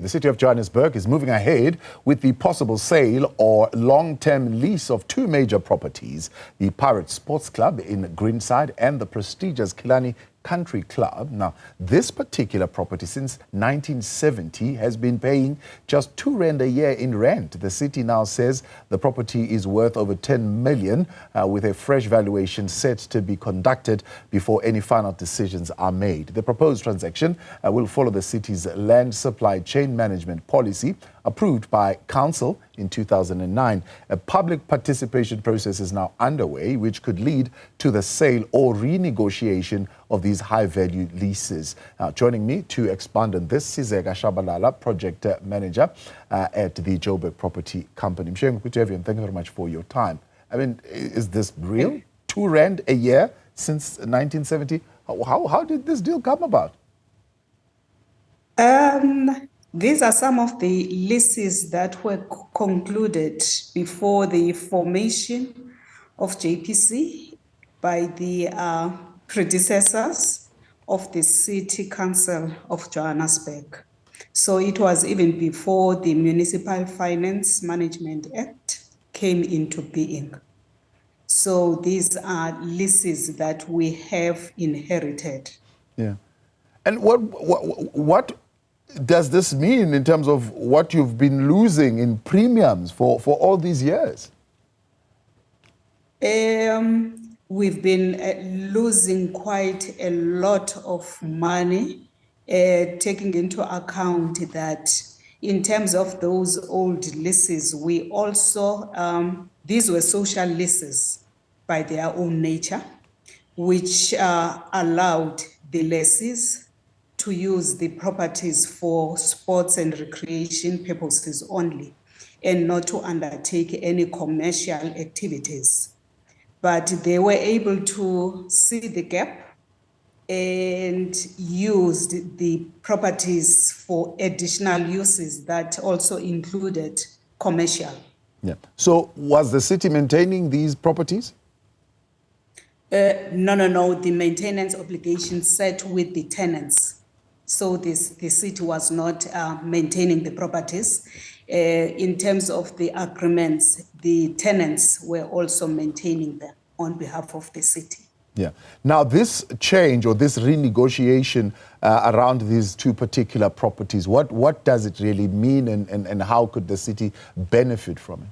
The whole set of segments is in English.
The City of Johannesburg is moving ahead with the possible sale or long-term lease of two major properties, the Pirate Sports Club in Greenside and the prestigious Killarney Country Club. Now, this particular property since 1970 has been paying just R2 a year in rent. The city now says the property is worth over 10 million with a fresh valuation set to be conducted before any final decisions are made. The proposed transaction will follow the city's land supply chain management policy approved by council in 2009. A public participation process is now underway, which could lead to the sale or renegotiation of these high-value leases. Now, joining me to expand on this, Sizeka, Tshabalala, project manager at the Joburg Property Company. Good to have you, and thank you very much for your time. I mean, is this real? R2 a year since 1970? How did this deal come about? These are some of the leases that were concluded before the formation of JPC by the predecessors of the City Council of Johannesburg. So it was even before the Municipal Finance Management Act came into being. So these are leases that we have inherited. Yeah. And what does this mean in terms of what you've been losing in premiums for all these years? We've been losing quite a lot of money, taking into account that in terms of those old leases, we also, these were social leases by their own nature, which allowed the lessees to use the properties for sports and recreation purposes only, and not to undertake any commercial activities. But they were able to see the gap and used the properties for additional uses that also included commercial. Yeah. So was the city maintaining these properties? No. The maintenance obligation set with the tenants. So the city was not maintaining the properties. In terms of the agreements, the tenants were also maintaining them on behalf of the city. Yeah. Now, this change or this renegotiation around these two particular properties, what does it really mean, and how could the city benefit from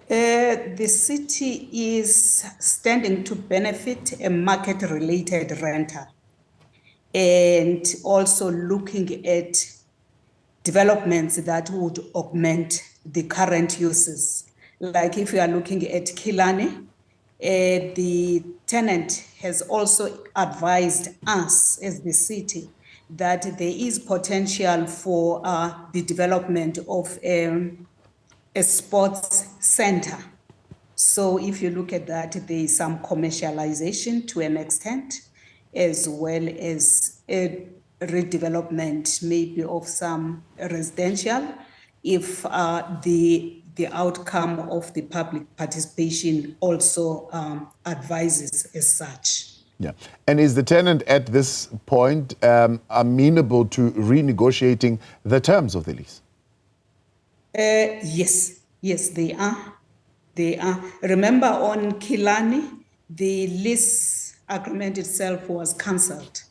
it? The city is standing to benefit a market-related rental, and also looking at developments that would augment the current uses. Like if you are looking at Killarney, the tenant has also advised us as the city that there is potential for the development of a sports center. So if you look at that, there is some commercialization to an extent, as well as a redevelopment maybe of some residential, if the outcome of the public participation also advises as such. Yeah. And is the tenant at this point amenable to renegotiating the terms of the lease? Yes, they are. Remember, on Killarney, the lease agreement itself was cancelled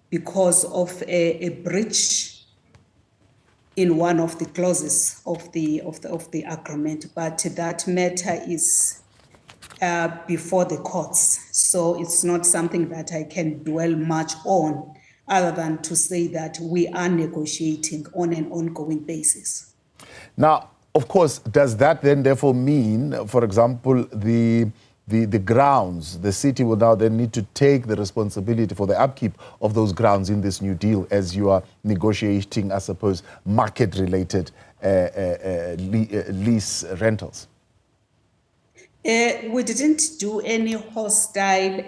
because of a breach in one of the clauses of the agreement, but that matter is before the courts, so it's not something that I can dwell much on, other than to say that we are negotiating on an ongoing basis. Now, of course, does that then therefore mean, for example, the grounds, the city will now then need to take the responsibility for the upkeep of those grounds in this new deal as you are negotiating, I suppose, market-related lease rentals? We didn't do any hostile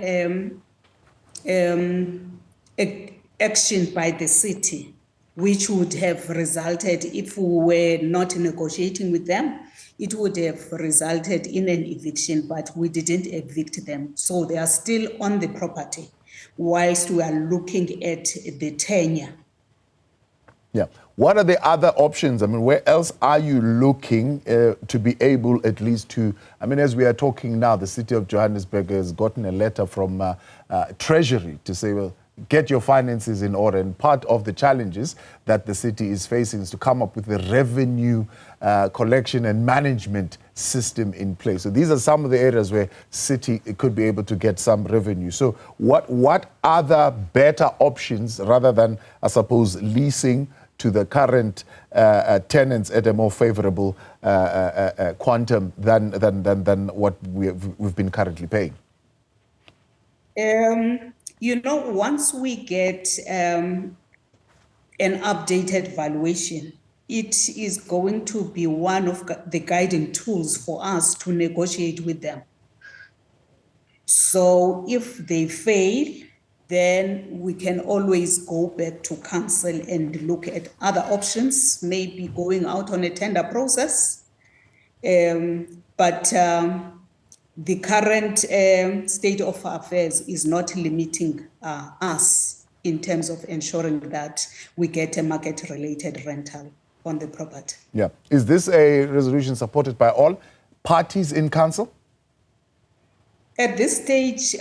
action by the city, which would have resulted, if we were not negotiating with them, it would have resulted in an eviction, but we didn't evict them. So they are still on the property whilst we are looking at the tenure. Yeah. What are the other options? I mean, where else are you looking to be able at least to, I mean, as we are talking now, the City of Johannesburg has gotten a letter from Treasury to say, well, get your finances in order. And part of the challenges that the city is facing is to come up with a revenue collection and management system in place. So these are some of the areas where city could be able to get some revenue. So what other better options rather than, I suppose, leasing to the current tenants at a more favorable quantum than what we've been currently paying? You know, once we get an updated valuation, it is going to be one of the guiding tools for us to negotiate with them. So if they fail, then we can always go back to council and look at other options, maybe going out on a tender process. But the current state of affairs is not limiting us in terms of ensuring that we get a market-related rental on the property. Yeah. Is this a resolution supported by all parties in council? At this stage,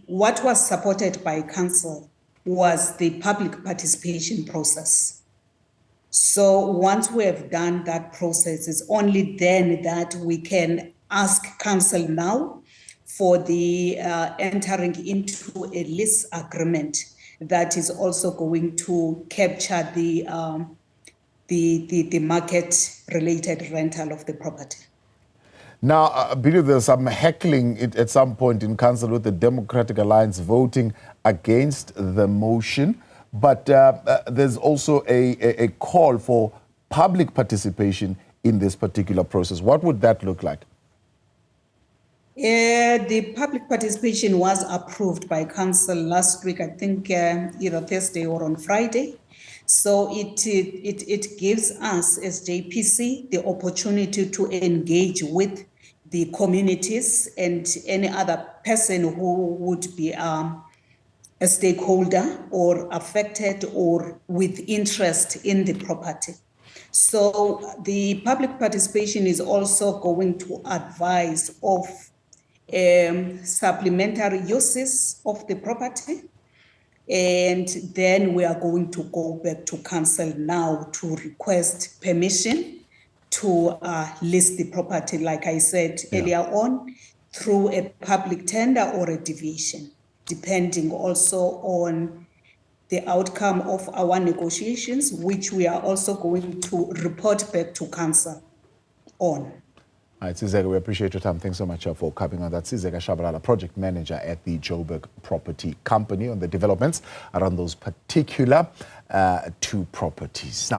what was supported by council was the public participation process. So once we have done that process, it's only then that we can ask council now for the entering into a lease agreement that is also going to capture the market-related rental of the property. Now, I believe there's some heckling at some point in council with the Democratic Alliance voting against the motion, but there's also a call for public participation in this particular process. What would that look like? The public participation was approved by council last week, I think either Thursday or on Friday. So it gives us as JPC the opportunity to engage with the communities and any other person who would be a stakeholder or affected or with interest in the property. So the public participation is also going to advise of supplementary uses of the property. And then we are going to go back to council now to request permission to list the property, like I said earlier on, through a public tender or a deviation, depending also on the outcome of our negotiations, which we are also going to report back to council on. All right, Sizeka, we appreciate your time. Thanks so much for coming on. That's Sizeka Tshabalala, project manager at the Joburg Property Company, on the developments around those particular two properties. Now,